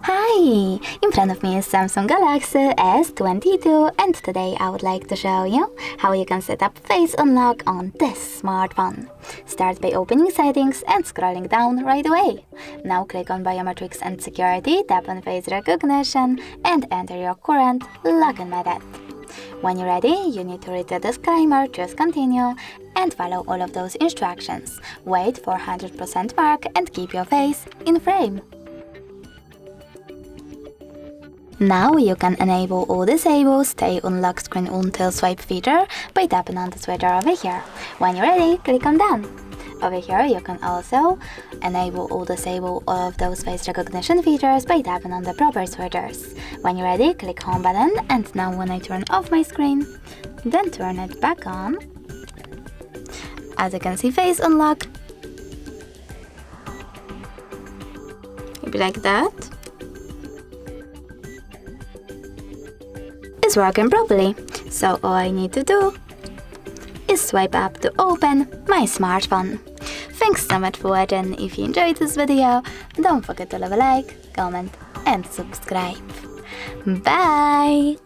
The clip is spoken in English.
Hi! In front of me is Samsung Galaxy S22 and today I would like to show you how you can set up face unlock on this smartphone. Start by opening settings and scrolling down right away. Now click on biometrics and security, tap on face recognition and enter your current login method. When you're ready, you need to read the disclaimer, choose continue and follow all of those instructions. Wait for 100% mark and keep your face in frame. Now you can enable or disable stay on lock screen until swipe feature by tapping on the switcher over here. When you're ready, click on done. Over here you can also enable or disable all of those face recognition features by tapping on the proper switchers. When you're ready, click home button and now when I turn off my screen, then turn it back on. As you can see, face unlock. Maybe like that. Is working properly, so all I need to do is swipe up to open my smartphone. Thanks so much for watching. If you enjoyed this video, don't forget to leave a like, comment and subscribe. Bye!